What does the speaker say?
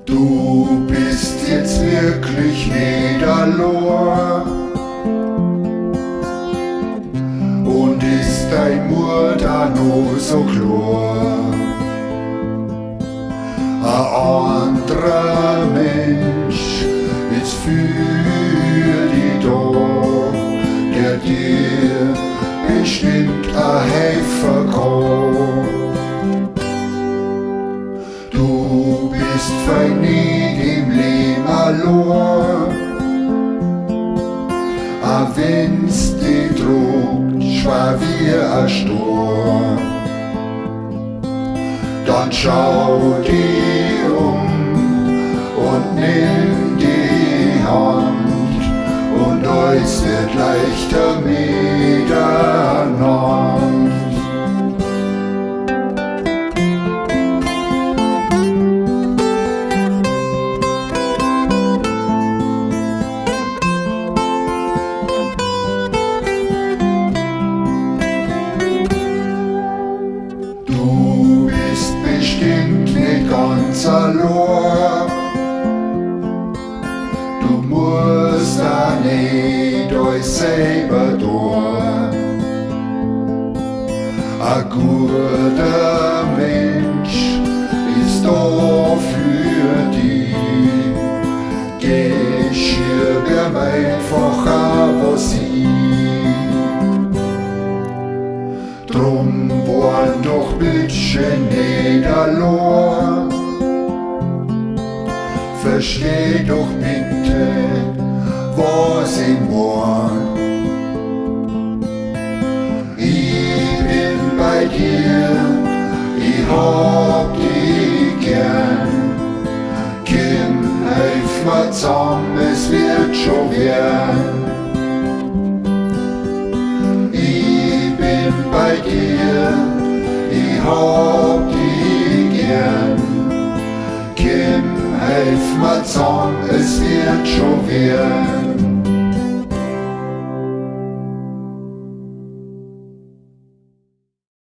Du bist jetzt wirklich nicht alloa und ist dein Mutter noch so klar. Ein anderer Mensch ist für dich da, der dir bestimmt helfen kann. Du bist fein nicht im Leben alloa, auch wenn's dich druckt, schwer wie ein Sturm. Dann schau dich und nimm die Hand und alles wird leichter miteinander. Du bist bestimmt nicht ganz alloa, du musst da nicht alles selber tun. Ein guter Mensch ist da für dich, geschirr ihm einfach was hin. Drum wollen doch bitteschön nicht alloa, versteh doch bitte, was ich mein. Ich bin bei dir, ich hab dich gern. Komm, helf mir zusammen, es wird schon werden. Bei dir, ich hab dich gern. Komm, helf mir zusammen, es wird schon werden.